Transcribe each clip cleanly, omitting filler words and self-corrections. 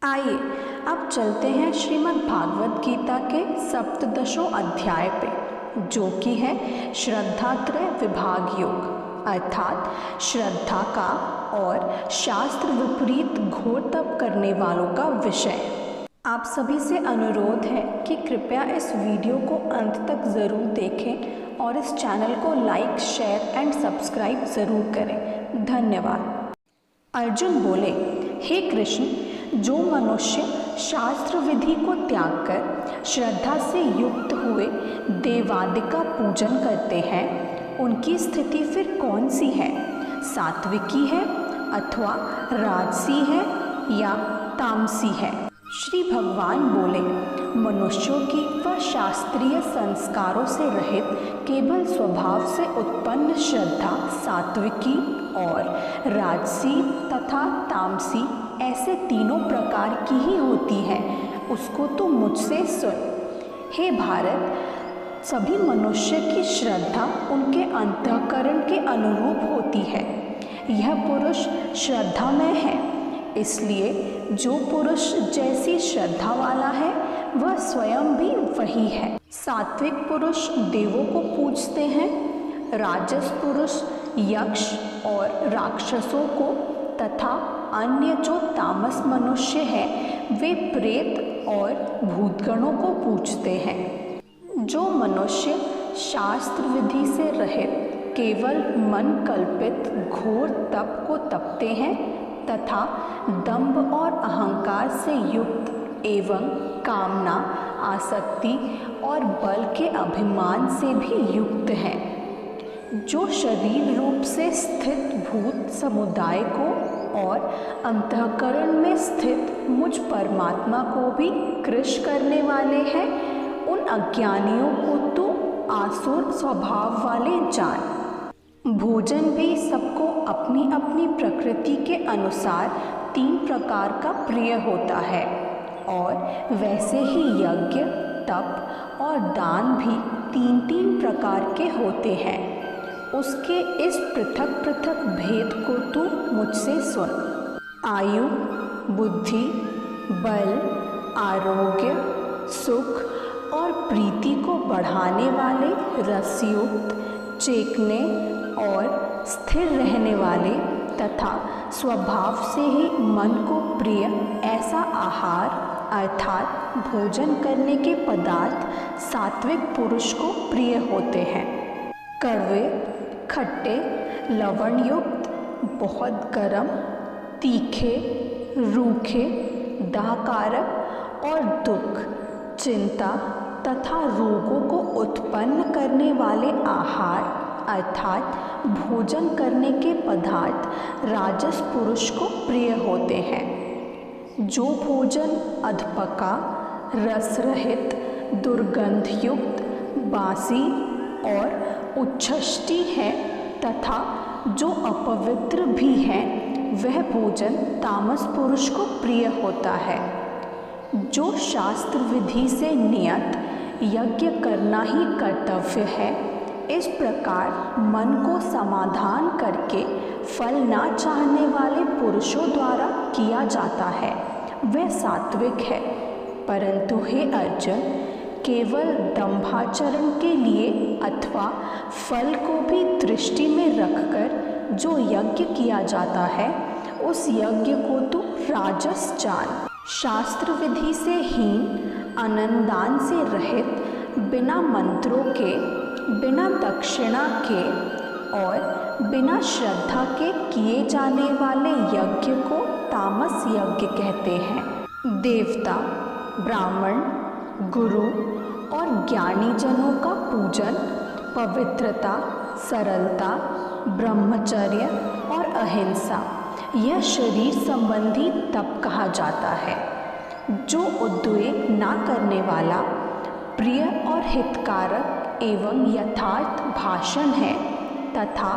आइए अब चलते हैं श्रीमद् भागवत गीता के सप्तदशों अध्याय पे, जो कि है श्रद्धात्रय विभाग योग, अर्थात श्रद्धा का और शास्त्र विपरीत घोर तप करने वालों का विषय। आप सभी से अनुरोध है कि कृपया इस वीडियो को अंत तक ज़रूर देखें और इस चैनल को लाइक, शेयर एंड सब्सक्राइब ज़रूर करें। धन्यवाद। अर्जुन बोले, हे कृष्ण, जो मनुष्य शास्त्र विधि को त्याग कर श्रद्धा से युक्त हुए देवादि का पूजन करते हैं, उनकी स्थिति फिर कौन सी है? सात्विकी है अथवा राजसी है या तामसी है? श्री भगवान बोले, मनुष्यों की व शास्त्रीय संस्कारों से रहित केवल स्वभाव से उत्पन्न श्रद्धा सात्विकी और राजसी तथा तामसी ऐसे तीनों प्रकार की ही होती है। उसको तो मुझसे सुन। हे भारत, सभी मनुष्य की श्रद्धा उनके अंतःकरण के अनुरूप होती है। यह पुरुष श्रद्धामय है, इसलिए जो पुरुष जैसी श्रद्धा वाला है वह स्वयं भी वही है। सात्विक पुरुष देवों को पूजते हैं, राजस पुरुष यक्ष और राक्षसों को तथा अन्य जो तामस मनुष्य हैं वे प्रेत और भूतगणों को पूजते हैं। जो मनुष्य शास्त्र विधि से रहित केवल मन कल्पित घोर तप को तपते हैं तथा दंभ और अहंकार से युक्त एवं कामना, आसक्ति और बल के अभिमान से भी युक्त हैं, जो शरीर रूप से स्थित भूत समुदाय को और अंतःकरण में स्थित मुझ परमात्मा को भी कृश करने वाले हैं, उन अज्ञानियों को तो आसुर स्वभाव वाले जान। भोजन भी सबको अपनी अपनी प्रकृति के अनुसार 3 प्रकार का प्रिय होता है और वैसे ही यज्ञ, तप और दान भी 3-3 प्रकार के होते हैं। उसके इस पृथक पृथक भेद को तू मुझसे सुन। आयु, बुद्धि, बल, आरोग्य, सुख और प्रीति को बढ़ाने वाले, रसयुक्त, चेकने और स्थिर रहने वाले तथा स्वभाव से ही मन को प्रिय ऐसा आहार अर्थात भोजन करने के पदार्थ सात्विक पुरुष को प्रिय होते हैं। कड़वे, खट्टे, लवण युक्त, बहुत गर्म, तीखे, रूखे, दाहकारक और दुख, चिंता तथा रोगों को उत्पन्न करने वाले आहार अर्थात भोजन करने के पदार्थ राजस पुरुष को प्रिय होते हैं। जो भोजन अधपका, रस रहित, दुर्गंधयुक्त, बासी और उच्छष्टि है तथा जो अपवित्र भी है, वह भोजन तामस पुरुष को प्रिय होता है। जो शास्त्र विधि से नियत यज्ञ करना ही कर्तव्य है, इस प्रकार मन को समाधान करके फल ना चाहने वाले पुरुषों द्वारा किया जाता है, वह सात्विक है। परंतु हे अर्जुन, केवल दंभाचरण के लिए अथवा फल को भी दृष्टि में रखकर जो यज्ञ किया जाता है, उस यज्ञ को तो राजस जान। शास्त्र विधि से हीन, अनंदान से रहित, बिना मंत्रों के, बिना दक्षिणा के और बिना श्रद्धा के किए जाने वाले यज्ञ को तामस यज्ञ कहते हैं। देवता, ब्राह्मण, गुरु और ज्ञानी जनों का पूजन, पवित्रता, सरलता, ब्रह्मचर्य और अहिंसा, यह शरीर संबंधी तप कहा जाता है। जो उद्वेग ना करने वाला, प्रिय और हितकारक एवं यथार्थ भाषण है तथा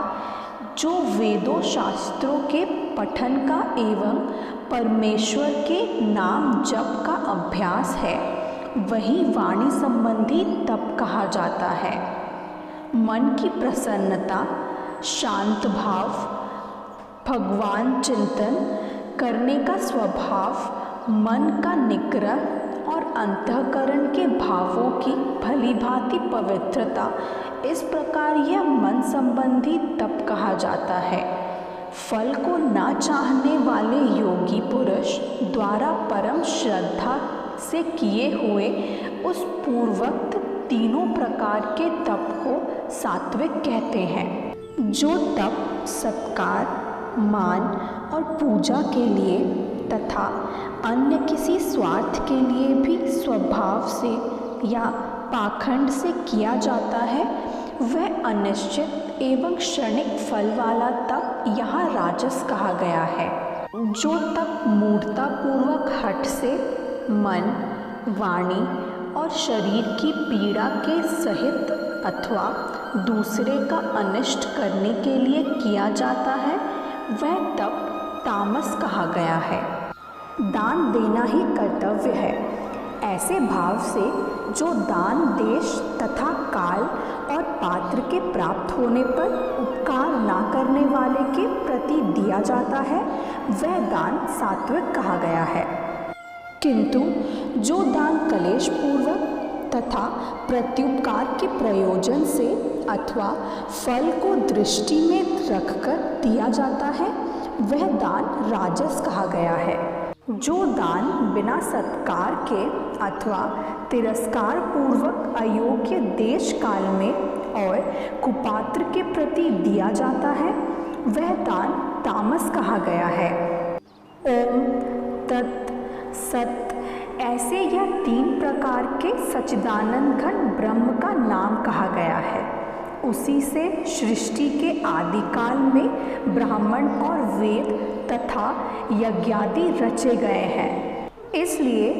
जो वेदों शास्त्रों के पठन का एवं परमेश्वर के नाम जप का अभ्यास है, वही वाणी संबंधी तप कहा जाता है। मन की प्रसन्नता, शांत भाव, भगवान चिंतन करने का स्वभाव मन का निग्रह और अंतःकरण के भावों की भली भांति पवित्रता, इस प्रकार यह मन संबंधी तप कहा जाता है। फल को ना चाहने वाले योगी पुरुष द्वारा परम श्रद्धा से किए हुए उस पूर्वोक्त तीनों प्रकार के तप को सात्विक कहते हैं। जो तप सत्कार, मान और पूजा के लिए तथा अन्य किसी स्वार्थ के लिए भी स्वभाव से या पाखंड से किया जाता है, वह अनिश्चित एवं क्षणिक फल वाला तप यहाँ राजस कहा गया है। जो तप मूढ़तापूर्वक हठ से मन, वाणी और शरीर की पीड़ा के सहित अथवा दूसरे का अनिष्ट करने के लिए किया जाता है, वह तप तामस कहा गया है। दान देना ही कर्तव्य है, ऐसे भाव से जो दान देश तथा काल और पात्र के प्राप्त होने पर उपकार ना करने वाले के प्रति दिया जाता है, वह दान सात्विक कहा गया है। किंतु जो दान कलेश पूर्वक तथा प्रत्युपकार के प्रयोजन से अथवा फल को दृष्टि में रखकर दिया जाता है, वह दान राजस कहा गया है। जो दान बिना सत्कार के अथवा तिरस्कार पूर्वक अयोग्य देश काल में और कुपात्र के प्रति दिया जाता है, वह दान तामस कहा गया है। ओम तत् सत ऐसे यह तीन प्रकार के सच्चिदानंद घन ब्रह्म का नाम कहा गया है। उसी से सृष्टि के आदिकाल में ब्राह्मण और वेद तथा यज्ञादि रचे गए हैं। इसलिए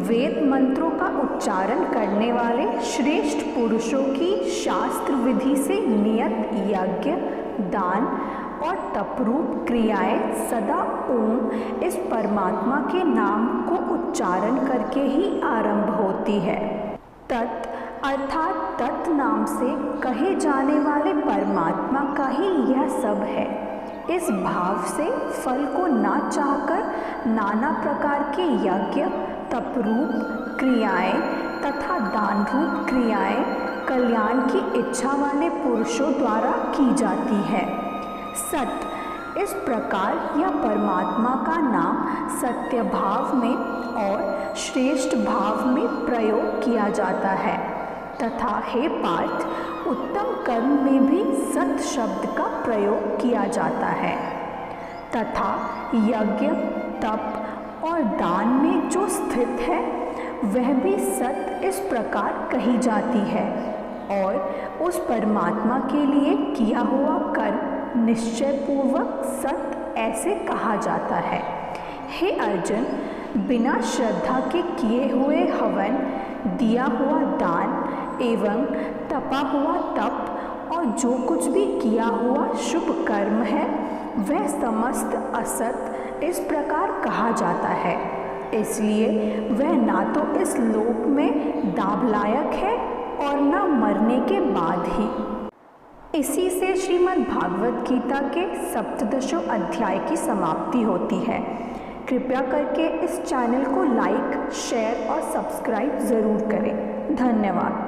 वेद मंत्रों का उच्चारण करने वाले श्रेष्ठ पुरुषों की शास्त्र विधि से नियत यज्ञ, दान और तपरूप क्रियाएं सदा ओम इस परमात्मा के नाम को उच्चारण करके ही आरंभ होती है। तत् अर्थात तत् नाम से कहे जाने वाले परमात्मा का ही यह सब है। इस भाव से फल को ना चाहकर नाना प्रकार के यज्ञ, तपरूप क्रियाएं तथा दान रूप क्रियाएं कल्याण की इच्छा वाले पुरुषों द्वारा की जाती है। सत इस प्रकार यह परमात्मा का नाम सत्य भाव में और श्रेष्ठ भाव में प्रयोग किया जाता है तथा हे पार्थ, उत्तम कर्म में भी सत शब्द का प्रयोग किया जाता है तथा यज्ञ, तप और दान में जो स्थित है वह भी सत इस प्रकार कही जाती है और उस परमात्मा के लिए किया हुआ कर्म निश्चय पूर्वक सत ऐसे कहा जाता है। हे अर्जुन, बिना श्रद्धा के किए हुए हवन, दिया हुआ दान एवं तपा हुआ तप और जो कुछ भी किया हुआ शुभ कर्म है, वह समस्त असत इस प्रकार कहा जाता है। इसलिए वह ना तो इस लोक में दाभलायक है और न मरने के बाद ही। इसी से श्रीमद् भागवत गीता के सप्तदशों अध्याय की समाप्ति होती है। कृपया करके इस चैनल को लाइक, शेयर और सब्सक्राइब ज़रूर करें। धन्यवाद।